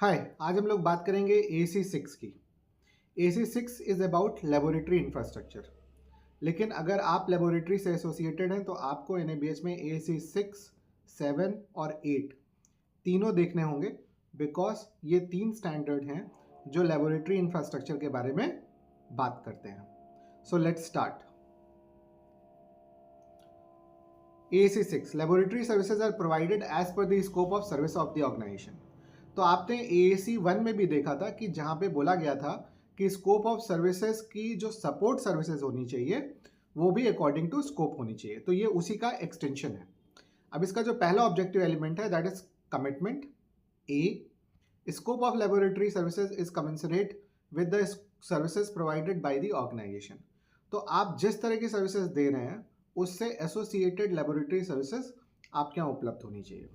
हाय, आज हम लोग बात करेंगे AC6 की। AC6 is about laboratory infrastructure. लेकिन अगर आप लेबोरेटरी से एसोसिएटेड हैं तो आपको NABH में AC6, 7 और 8 तीनों देखने होंगे, बिकॉज ये तीन स्टैंडर्ड हैं जो लेबोरेटरी इंफ्रास्ट्रक्चर के बारे में बात करते हैं। So let's start. AC6 laboratory services are provided as per the scope of service of the organisation. तो आपने AAC1 में भी देखा था कि जहाँ पे बोला गया था कि स्कोप ऑफ सर्विसेज की जो सपोर्ट सर्विसेज होनी चाहिए वो भी अकॉर्डिंग टू स्कोप होनी चाहिए। तो ये उसी का एक्सटेंशन है। अब इसका जो पहला ऑब्जेक्टिव एलिमेंट है that is commitment. A, scope of laboratory services is commensurate with the services provided by the organisation. तो आप जिस तरह की सर्विसेज दे रहे हैं उससे एसोसिएटेड लेबोरेटरी सर्विसेज आपके यहाँ उपलब्ध होनी चाहिए।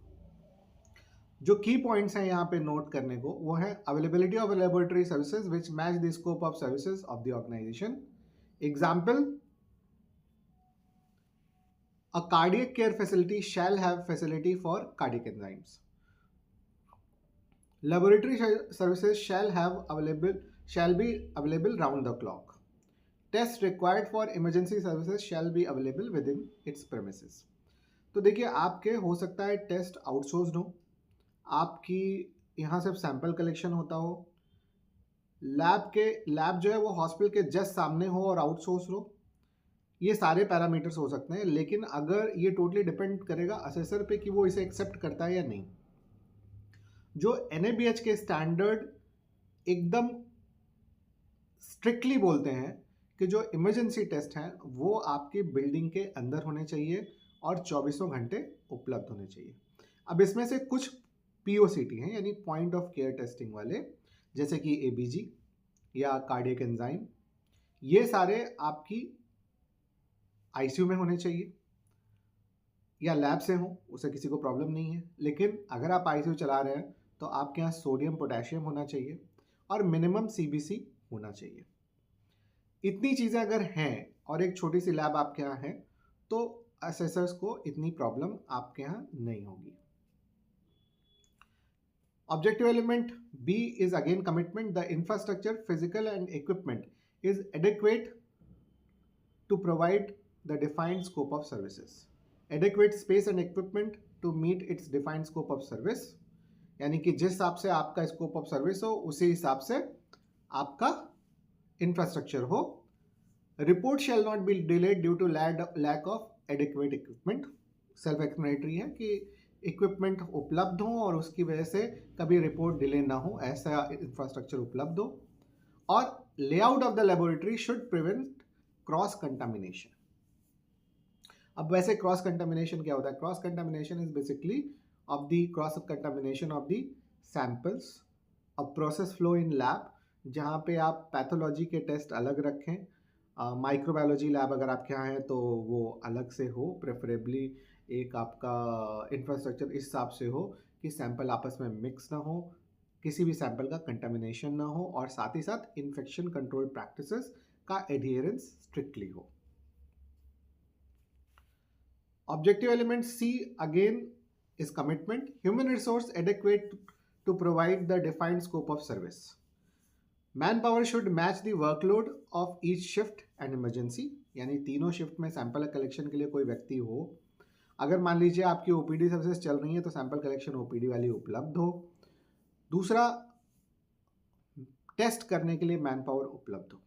जो की पॉइंट्स हैं यहाँ पे नोट करने को वो है availability of laboratory services which match the scope of services of the organisation. Example, a cardiac care facility shall have facility for cardiac enzymes. Laboratory services shall be available round the clock. Tests required for emergency services shall be available within its premises. तो देखिए, आपके हो सकता है test outsourced हो, आपकी यहाँ सिर्फ सैंपल कलेक्शन होता हो, लैब जो है वो हॉस्पिटल के जस्ट सामने हो और आउटसोर्स हो। ये सारे पैरामीटर्स हो सकते हैं, लेकिन अगर ये टोटली डिपेंड करेगा असेसर पे कि वो इसे एक्सेप्ट करता है या नहीं। जो NABH के स्टैंडर्ड एकदम स्ट्रिक्टली बोलते हैं कि जो इमरजेंसी टेस्ट हैं वो आपकी बिल्डिंग के अंदर होने चाहिए और 24 घंटे उपलब्ध होने चाहिए। अब इसमें से कुछ POCT हैं, यानी पॉइंट ऑफ केयर टेस्टिंग वाले, जैसे कि ABG या कार्डियक एंजाइम, ये सारे आपकी ICU में होने चाहिए या लैब से हो, उसे किसी को प्रॉब्लम नहीं है। लेकिन अगर आप ICU चला रहे हैं तो आपके यहाँ सोडियम पोटेशियम होना चाहिए और मिनिमम CBC होना चाहिए। इतनी चीज़ें अगर हैं और एक छोटी सी लैब आपके यहाँ है तो असेसर्स को इतनी प्रॉब्लम आपके यहाँ नहीं होगी। Objective element B is again commitment. The infrastructure, physical and equipment is adequate to provide the defined scope of services. Adequate space and equipment to meet its defined scope of service, यानी कि जिस हिसाब से आपका scope of service हो उसी हिसाब से आपका इंफ्रास्ट्रक्चर हो। Report shall not be delayed due to lack of adequate equipment. Self explanatory है कि इक्विपमेंट उपलब्ध हो और उसकी वजह से कभी रिपोर्ट डिले ना हो, ऐसा इंफ्रास्ट्रक्चर उपलब्ध हो। और layout of the laboratory should prevent cross contamination. अब वैसे क्रॉस कंटामिनेशन क्या होता है? Cross contamination is basically of the cross contamination of the samples, a process flow in lab, जहाँ पे आप पैथोलॉजी के टेस्ट अलग रखें, माइक्रोबायोलॉजी लैब अगर आपके यहाँ है तो वो अलग से हो, प्रेफरेबली एक आपका इंफ्रास्ट्रक्चर इस हिसाब से हो कि सैंपल आपस में मिक्स ना हो, किसी भी सैंपल का कंटामिनेशन ना हो, और साथ ही साथ इन्फेक्शन कंट्रोल प्रैक्टिसेस का एडहियरेंस स्ट्रिक्टली हो। Objective element C again is commitment. Human resource adequate to provide the defined scope of service. Manpower should match the workload of each shift and emergency. यानी तीनों shift में sample collection के लिए कोई व्यक्ति हो। अगर मान लीजिए आपकी OPD सर्विसेज चल रही है तो सैंपल कलेक्शन OPD वाली उपलब्ध हो। दूसरा, टेस्ट करने के लिए मैनपावर उपलब्ध हो।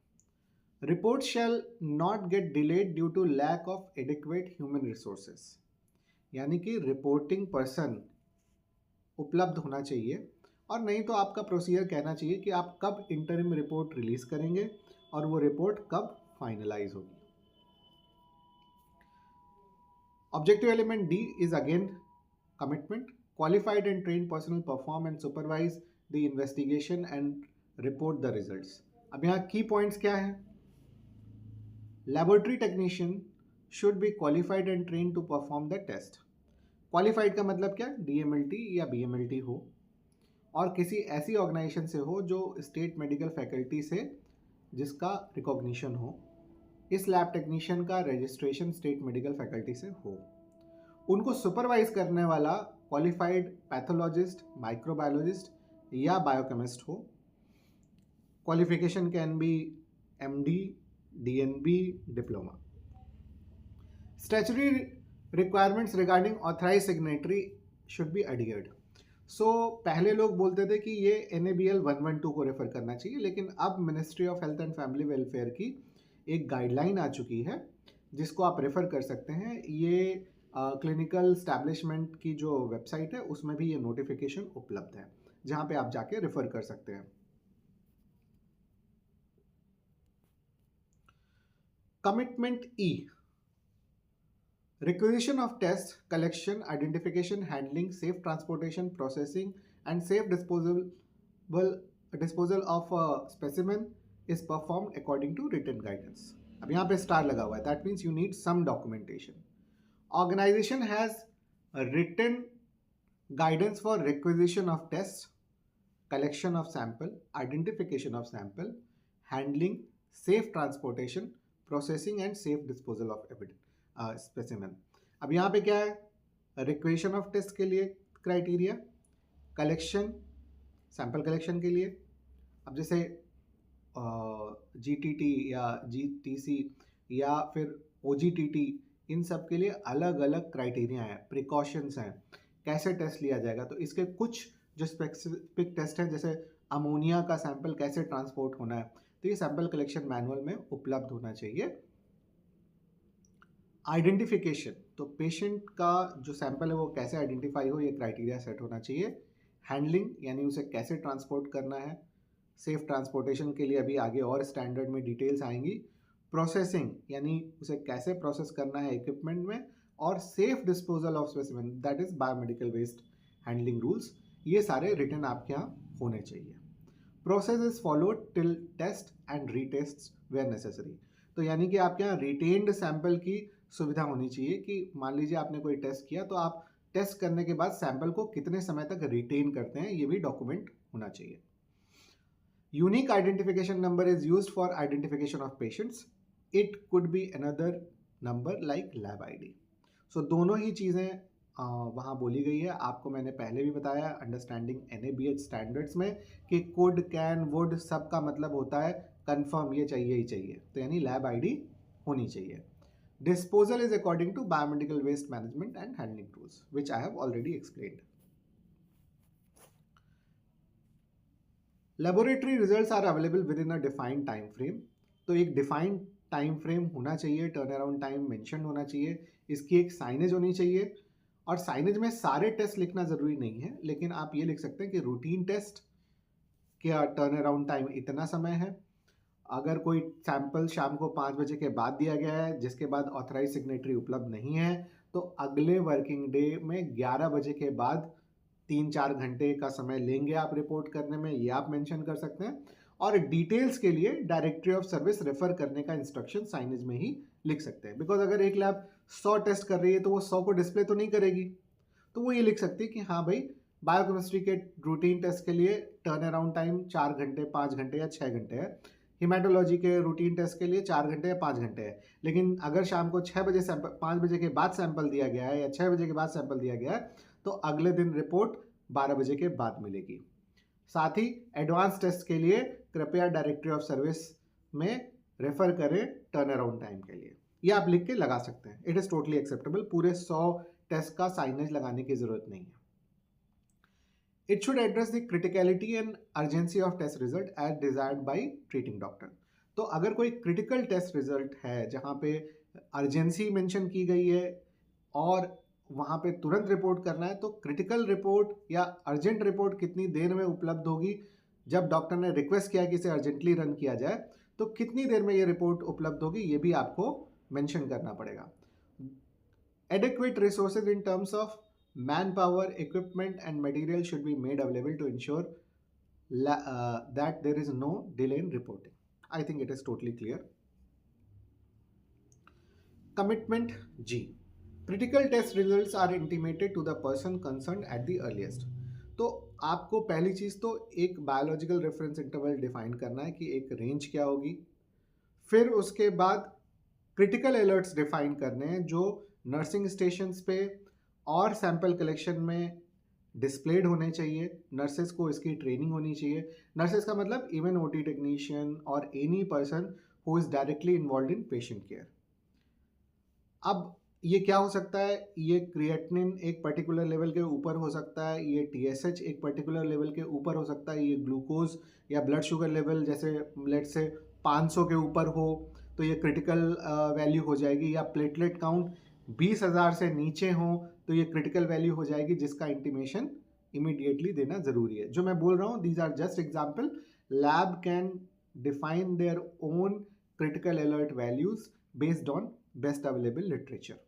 Reports shall not get delayed due to lack of adequate human resources. यानी कि रिपोर्टिंग पर्सन उपलब्ध होना चाहिए, और नहीं तो आपका प्रोसीजर कहना चाहिए कि आप कब इंटरिम रिपोर्ट रिलीज करेंगे और वो रिपोर्ट कब फाइनलाइज होगी। Objective element D is again commitment. Qualified and trained personnel perform and supervise the investigation and report the results. अब यहाँ की पॉइंट्स क्या है? Laboratory technician should be qualified and trained to perform the test. Qualified का मतलब क्या? DMLT या BMLT हो, और किसी ऐसी ऑर्गेनाइजेशन से हो जो स्टेट मेडिकल फैकल्टी से जिसका रिकॉग्निशन हो। इस लैब टेक्नीशियन का रजिस्ट्रेशन स्टेट मेडिकल फैकल्टी से हो। उनको सुपरवाइज करने वाला क्वालिफाइड पैथोलॉजिस्ट, माइक्रोबायोलॉजिस्ट या बायोकेमिस्ट हो. Qualification can be MD, DNB, diploma. Statutory requirements regarding authorized signatory should be adhered. सो पहले लोग बोलते थे कि ये NABL 112 को रेफर करना चाहिए, लेकिन अब ministry of health and family welfare की एक गाइडलाइन आ चुकी है जिसको आप रेफर कर सकते हैं. ये क्लिनिकल स्टैब्लिशमेंट की जो वेबसाइट है उसमें भी ये नोटिफिकेशन उपलब्ध है, जहाँ पे आप जाके रेफर कर सकते हैं. Commitment E, requisition of tests, collection, identification, handling, safe transportation, processing, and safe disposal of a specimen is performed according to written guidance. अब यहाँ पे स्टार लगा हुआ है, that means you need some documentation. Organization has a written guidance for requisition of tests, collection of sample, identification of sample, handling, safe transportation, processing, and safe disposal of evidence. Specimen. अब यहाँ पे क्या है, requisition of test के लिए criteria, collection sample collection के लिए. अब जैसे GTT या GTC या फिर OGTT, इन सब के लिए अलग अलग क्राइटेरिया हैं, प्रिकॉशंस हैं, कैसे टेस्ट लिया जाएगा. तो इसके कुछ जो स्पेसिफिक टेस्ट हैं, जैसे अमोनिया का सैंपल कैसे ट्रांसपोर्ट होना है, तो ये सैंपल कलेक्शन मैनुअल में उपलब्ध होना चाहिए. आइडेंटिफिकेशन, तो पेशेंट का जो सैंपल है वो कैसे आइडेंटिफाई हो, ये क्राइटेरिया सेट होना चाहिए. हैंडलिंग, यानी उसे कैसे ट्रांसपोर्ट करना है. सेफ ट्रांसपोर्टेशन के लिए अभी आगे और स्टैंडर्ड में डिटेल्स आएंगी. प्रोसेसिंग, यानी उसे कैसे प्रोसेस करना है इक्विपमेंट में. और safe disposal of specimen, that is biomedical waste handling rules, ये सारे रिटन आपके यहाँ होने चाहिए. Process is followed till test and retest where necessary. तो यानी कि आपके यहाँ रिटेन्ड सैंपल की सुविधा होनी चाहिए कि मान लीजिए आपने कोई टेस्ट किया, तो आप टेस्ट करने के बाद सैंपल को कितने समय तक रिटेन करते हैं, ये भी डॉक्यूमेंट होना चाहिए. Unique identification number is used for identification of patients. It could be another number like lab ID. सो दोनों ही चीज़ें वहाँ बोली गई है. आपको मैंने पहले भी बताया अंडरस्टैंडिंग NABH स्टैंडर्ड्स में कि कुड, कैन, वुड, सब का मतलब होता है कंफर्म, ये चाहिए ही चाहिए, तो यानी लैब ID होनी चाहिए. Disposal is according to biomedical waste management and handling rules, which I have already explained. Laboratory results are available within a defined time frame. तो एक defined time frame होना चाहिए, turn around time mentioned होना चाहिए, इसकी एक signage होनी चाहिए. और साइनेज में सारे टेस्ट लिखना ज़रूरी नहीं है, लेकिन आप ये लिख सकते हैं कि रूटीन टेस्ट का टर्न अराउंड टाइम इतना समय है. अगर कोई सैंपल शाम को 5 बजे के बाद दिया गया है जिसके बाद ऑथराइज सिग्नेटरी उपलब्ध नहीं है, तो अगले वर्किंग डे में 11 बजे के बाद 3-4 घंटे का समय लेंगे आप रिपोर्ट करने में, ये आप मेंशन कर सकते हैं. और डिटेल्स के लिए डायरेक्टरी ऑफ सर्विस रेफर करने का इंस्ट्रक्शन साइनेज में ही लिख सकते हैं. बिकॉज अगर एक लैब 100 टेस्ट कर रही है तो वो 100 को डिस्प्ले तो नहीं करेगी, तो वो ये लिख सकती है कि हाँ भाई, बायोकेमिस्ट्री के रूटीन टेस्ट के लिए टर्न अराउंड टाइम 4 घंटे, 5 घंटे या 6 घंटे है. हिमेटोलॉजी के रूटीन टेस्ट के लिए 4 घंटे या 5 घंटे है. लेकिन अगर शाम को 6 बजे सैंपल, 5 बजे के बाद सैंपल दिया गया है या 6 बजे के बाद सैंपल दिया गया है, तो अगले दिन रिपोर्ट 12 बजे के बाद मिलेगी. साथ ही एडवांस टेस्ट के लिए कृपया डायरेक्टरी ऑफ सर्विस में रेफर करें टर्न अराउंड टाइम के लिए. ये आप लिख के लगा सकते हैं. It is totally acceptable. पूरे 100 टेस्ट का साइनेज लगाने की जरूरत नहीं है. It should address the criticality and urgency of test result as desired by treating doctor. तो अगर कोई critical test result है जहाँ पे urgency mention की गई है और वहाँ पे तुरंत रिपोर्ट करना है, तो क्रिटिकल रिपोर्ट या अर्जेंट रिपोर्ट कितनी देर में उपलब्ध होगी. जब डॉक्टर ने रिक्वेस्ट किया कि इसे अर्जेंटली रन किया जाए, तो कितनी देर में ये रिपोर्ट उपलब्ध होगी, ये भी आपको मेंशन करना पड़ेगा. Adequate resources in terms of manpower, equipment and material should be made available to ensure that there is no delay in reporting. I think it is totally clear. Commitment G. Critical test results are intimated to the person concerned at the earliest. तो आपको पहली चीज़ तो एक biological reference interval define करना है कि एक range क्या होगी. फिर उसके बाद क्रिटिकल अलर्ट्स डिफाइन करने हैं जो नर्सिंग स्टेशंस पे और सैंपल कलेक्शन में डिस्प्लेड होने चाहिए, नर्सेस को इसकी ट्रेनिंग होनी चाहिए। नर्सेस का मतलब इवन ओटी टेक्नीशियन और any person who is directly involve in patient care. अब ये क्या हो सकता है, ये क्रिएटिनिन एक पर्टिकुलर लेवल के ऊपर हो सकता है, ये टीएसएच एक पर्टिकुलर लेवल के ऊपर हो सकता है, ये ग्लूकोज या ब्लड शुगर लेवल जैसे लेट से 500 के ऊपर हो तो ये क्रिटिकल वैल्यू हो जाएगी, या प्लेटलेट काउंट 20,000 से नीचे हो तो ये क्रिटिकल वैल्यू हो जाएगी, जिसका इंटीमेशन इमीडिएटली देना जरूरी है। जो मैं बोल रहा हूँ these are just example. Lab can define their own critical alert values based on best available literature.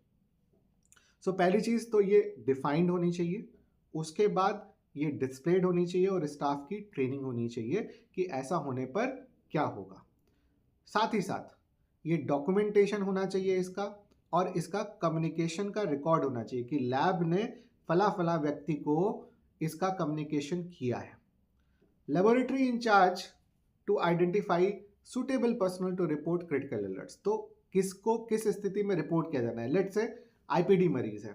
So पहली चीज तो ये डिफाइंड होनी चाहिए, उसके बाद ये डिस्प्लेड होनी चाहिए और स्टाफ की ट्रेनिंग होनी चाहिए कि ऐसा होने पर क्या होगा। साथ ही साथ ये डॉक्यूमेंटेशन होना चाहिए इसका, और इसका कम्युनिकेशन का रिकॉर्ड होना चाहिए कि लैब ने फला फला व्यक्ति को इसका कम्युनिकेशन किया है। Laboratory in charge to identify suitable personnel to report critical alerts. तो किसको किस स्थिति में रिपोर्ट किया जाना है। लेट से आईपीडी मरीज है,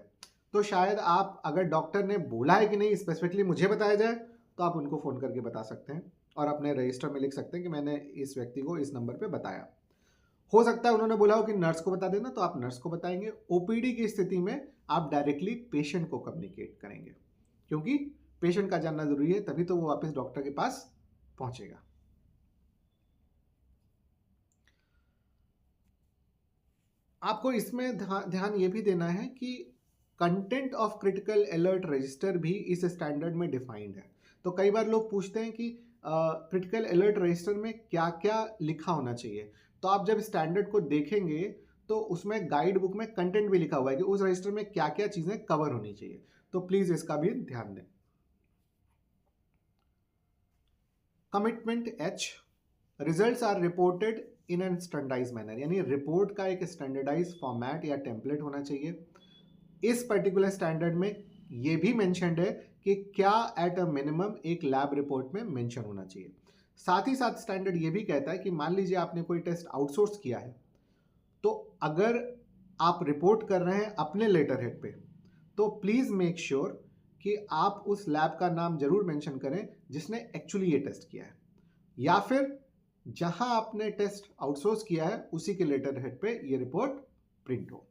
तो शायद आप अगर डॉक्टर ने बोला है कि नहीं स्पेसिफिकली मुझे बताया जाए, तो आप उनको फ़ोन करके बता सकते हैं और अपने रजिस्टर में लिख सकते हैं कि मैंने इस व्यक्ति को इस नंबर पे बताया। हो सकता है उन्होंने बोला हो कि नर्स को बता देना, तो आप नर्स को बताएंगे। ओपीडी की स्थिति में आप डायरेक्टली पेशेंट को कम्युनिकेट करेंगे, क्योंकि पेशेंट का जानना जरूरी है, तभी तो वो वापस डॉक्टर के पास पहुंचेगा। आपको इसमें ध्यान ये भी देना है कि content of critical alert register भी इस स्टैंडर्ड में डिफाइंड है। तो कई बार लोग पूछते हैं कि क्रिटिकल अलर्ट रजिस्टर में क्या क्या लिखा होना चाहिए। तो आप जब स्टैंडर्ड को देखेंगे तो उसमें गाइड बुक में कंटेंट भी लिखा हुआ है कि उस रजिस्टर में क्या क्या चीज़ें कवर होनी चाहिए, तो प्लीज़ इसका भी ध्यान दें। Commitment H, results are reported in an standardise manner, यानी रिपोर्ट का एक स्टैंडर्डाइज फॉर्मेट या टेम्पलेट होना चाहिए। इस पर्टिकुलर स्टैंडर्ड में ये भी मेंशन्ड है कि क्या एट अ मिनिमम एक लैब रिपोर्ट में मेंशन होना चाहिए। साथ ही साथ स्टैंडर्ड ये भी कहता है कि मान लीजिए आपने कोई टेस्ट आउटसोर्स किया है, तो अगर आप रिपोर्ट कर रहे हैं अपने लेटर हेड पे, तो प्लीज़ मेक श्योर कि आप उस लैब का नाम जरूर मेंशन करें जिसने एक्चुअली ये टेस्ट किया है, या फिर जहां आपने टेस्ट आउटसोर्स किया है उसी के लेटर हेड पे ये रिपोर्ट प्रिंट हो।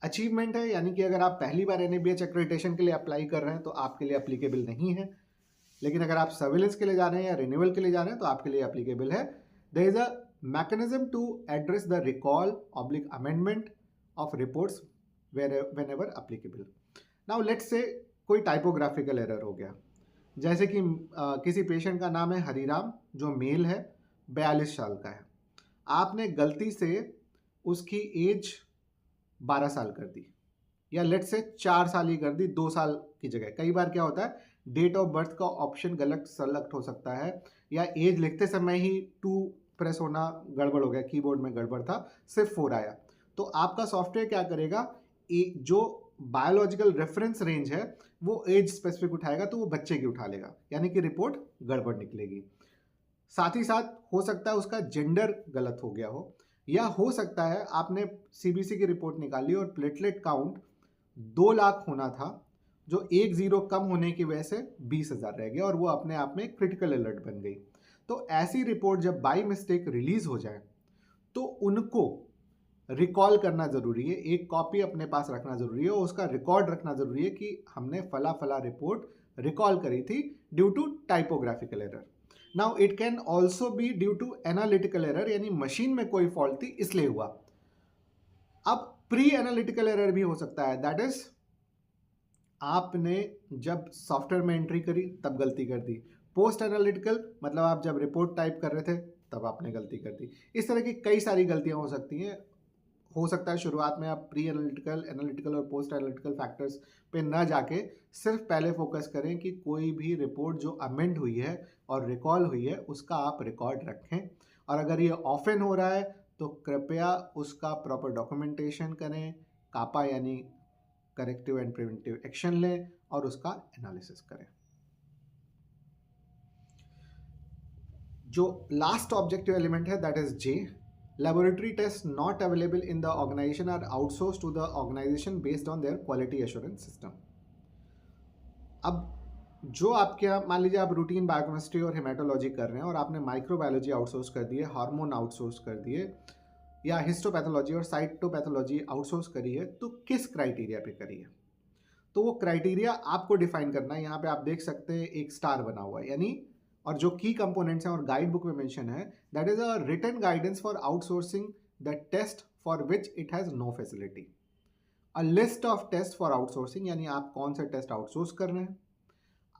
अचीवमेंट है, यानी कि अगर आप पहली बार एनएबीएच एक्रेडिटेशन के लिए अप्लाई कर रहे हैं तो आपके लिए एप्लीकेबल नहीं है, लेकिन अगर आप सर्विलेंस के लिए जा रहे हैं या रिन्यूअल के लिए जा रहे हैं तो आपके लिए एप्लीकेबल है। There is a mechanism to address the recall oblique amendment of reports whenever applicable. Now let's say कोई टाइपोग्राफिकल एरर हो गया, जैसे कि किसी पेशेंट का नाम है हरिराम, जो मेल है, 42 साल का है। आपने गलती से उसकी एज 12 साल कर दी, या लेट से 4 साल ही कर दी, 2 साल की जगह। कई बार क्या होता है डेट ऑफ बर्थ का ऑप्शन गलत सेलेक्ट हो सकता है, या एज लिखते समय ही 2 प्रेस होना गड़बड़ हो गया, कीबोर्ड में गड़बड़ था, सिर्फ 4 आया। तो आपका सॉफ्टवेयर क्या करेगा, जो बायोलॉजिकल रेफरेंस रेंज है वो एज स्पेसिफिक उठाएगा, तो वो बच्चे की उठा लेगा, यानी कि रिपोर्ट गड़बड़ निकलेगी। साथ ही साथ हो सकता है उसका जेंडर गलत हो गया हो, या हो सकता है आपने सीबीसी की रिपोर्ट निकाली और प्लेटलेट काउंट 2 लाख होना था, जो 1 जीरो कम होने की वजह से 20,000 रह गया और वो अपने आप में क्रिटिकल अलर्ट बन गई। तो ऐसी रिपोर्ट जब बाई मिस्टेक रिलीज हो जाए तो उनको रिकॉल करना जरूरी है, एक कॉपी अपने पास रखना जरूरी है और उसका रिकॉर्ड रखना जरूरी है कि हमने फला फला रिपोर्ट रिकॉल करी थी due to typographical error. Now it can also be due to analytical error, यानी मशीन में कोई फॉल्ट थी इसलिए हुआ। अब प्री एनालिटिकल एरर भी हो सकता है, दैट इज आपने जब सॉफ्टवेयर में एंट्री करी तब गलती कर दी। पोस्ट एनालिटिकल मतलब आप जब रिपोर्ट टाइप कर रहे थे तब आपने गलती कर दी। इस तरह की कई सारी गलतियां हो सकती हैं। हो सकता है शुरुआत में आप प्री एनालिटिकल, एनालिटिकल और पोस्ट एनालिटिकल फैक्टर्स पे न जाके सिर्फ पहले फोकस करें कि कोई भी रिपोर्ट जो अमेंड हुई है और रिकॉल हुई है उसका आप रिकॉर्ड रखें, और अगर ये ऑफन हो रहा है तो कृपया उसका प्रॉपर डॉक्यूमेंटेशन करें, कापा यानी करेक्टिव एंड प्रिवेंटिव एक्शन लें और उसका एनालिसिस करें। जो लास्ट ऑब्जेक्टिव एलिमेंट है that is J, laboratory tests not available in the organization are outsourced to the organization based on their quality assurance system. अब जो आपके यहाँ मान लीजिए आप रूटीन बायोकेमिस्ट्री और हेमाटोलॉजी कर रहे हैं और आपने माइक्रोबायोलॉजी आउटसोर्स कर दिए, हार्मोन आउटसोर्स कर दिए, या हिस्टोपैथोलॉजी और साइटोपैथोलॉजी आउटसोर्स करी है, तो किस क्राइटेरिया पे करी है? तो वो क्राइटेरिया आपको डिफाइन करना है। यहाँ पे आप देख सकते हैं एक स्टार बना हुआ है, यानी और जो की कंपोनेंट्स हैं और गाइड बुक में मेंशन है, that is a written guidance for outsourcing the test for which it has no facility. A list of test for outsourcing, यानी आप कौन से टेस्ट आउटसोर्स कर रहे हैं।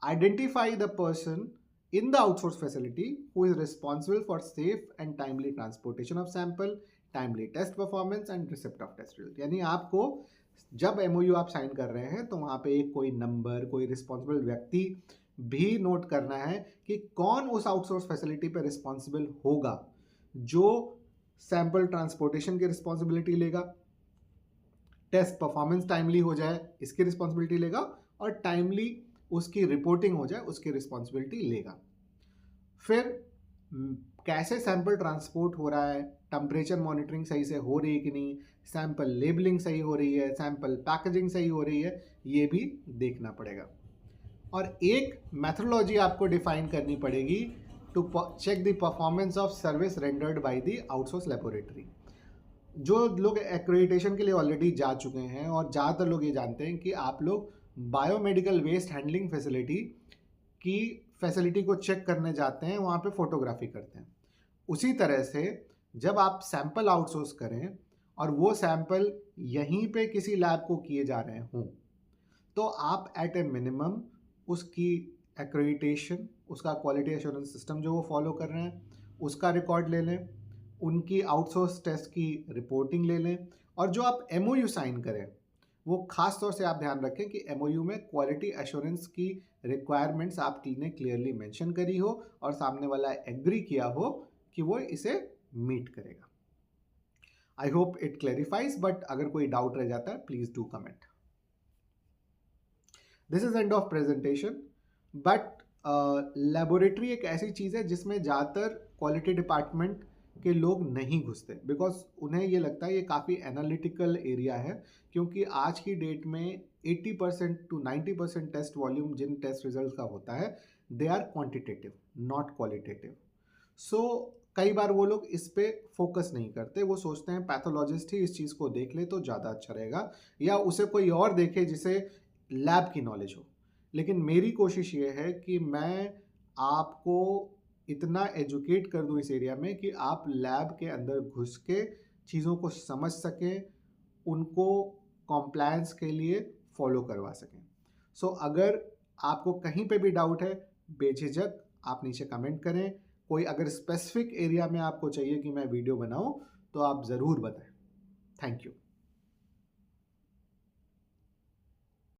Identify the person in the outsourced facility who is responsible for safe and timely transportation of sample, timely test performance and receipt of test result। यानी आपको जब MOU आप साइन कर रहे हैं तो वहाँ पे एक कोई नंबर, कोई रिस्पॉन्सिबल व्यक्ति भी नोट करना है कि कौन उस आउटसोर्स फैसिलिटी पे रिस्पॉन्सिबल होगा, जो सैंपल ट्रांसपोर्टेशन की रिस्पॉन्सिबिलिटी लेगा, टेस्ट परफॉर्मेंस टाइमली हो जाए इसकी रिस्पॉन्सिबिलिटी लेगा, और टाइमली उसकी रिपोर्टिंग हो जाए उसकी रिस्पॉन्सिबिलिटी लेगा। फिर कैसे सैंपल ट्रांसपोर्ट हो रहा है, टेम्परेचर मॉनिटरिंग सही से हो रही है कि नहीं, सैंपल लेबलिंग सही हो रही है, सैंपल पैकेजिंग सही हो रही है, ये भी देखना पड़ेगा। और एक मेथोडोलॉजी आपको डिफाइन करनी पड़ेगी to check the performance of service rendered by the outsource laboratory. जो लोग एक्रेडिटेशन के लिए ऑलरेडी जा चुके हैं, और ज़्यादातर लोग ये जानते हैं कि आप लोग बायोमेडिकल वेस्ट हैंडलिंग फैसिलिटी की फैसिलिटी को चेक करने जाते हैं, वहाँ पे फोटोग्राफी करते हैं। उसी तरह से जब आप सैंपल आउटसोर्स करें और वो सैंपल यहीं पे किसी लैब को किए जा रहे हों, तो आप एट ए मिनिमम उसकी एक्रेडिटेशन, उसका क्वालिटी एश्योरेंस सिस्टम जो वो फॉलो कर रहे हैं उसका रिकॉर्ड ले लें, उनकी आउटसोर्स टेस्ट की रिपोर्टिंग ले लें, और जो आप MOU साइन करें वो खास तौर से आप ध्यान रखें कि MOU में क्वालिटी एश्योरेंस की रिक्वायरमेंट्स आपने क्लियरली मेंशन करी हो और सामने वाला एग्री किया हो कि वो इसे मीट करेगा। I hope it clarifies, but अगर कोई डाउट रह जाता है please do comment. This is end of presentation. But laboratory एक ऐसी चीज़ है जिसमें ज़्यादातर क्वालिटी डिपार्टमेंट के लोग नहीं घुसते, बिकॉज उन्हें ये लगता है ये काफ़ी एनालिटिकल एरिया है, क्योंकि आज की डेट में 80% to 90% टेस्ट वॉल्यूम जिन टेस्ट रिजल्ट का होता है they are quantitative not qualitative. So कई बार वो लोग इस पे फोकस नहीं करते, वो सोचते हैं पैथोलॉजिस्ट ही इस चीज़ को देख ले तो ज़्यादा अच्छा रहेगा, या उसे कोई और देखे जिसे लैब की नॉलेज हो। लेकिन मेरी कोशिश ये है कि मैं आपको इतना एजुकेट कर दूं इस एरिया में कि आप लैब के अंदर घुस के चीज़ों को समझ सकें, उनको कॉम्प्लायंस के लिए फॉलो करवा सकें। सो अगर आपको कहीं पे भी डाउट है, बेझिझक आप नीचे कमेंट करें। कोई अगर स्पेसिफिक एरिया में आपको चाहिए कि मैं वीडियो बनाऊं तो आप ज़रूर बताएं। Thank you.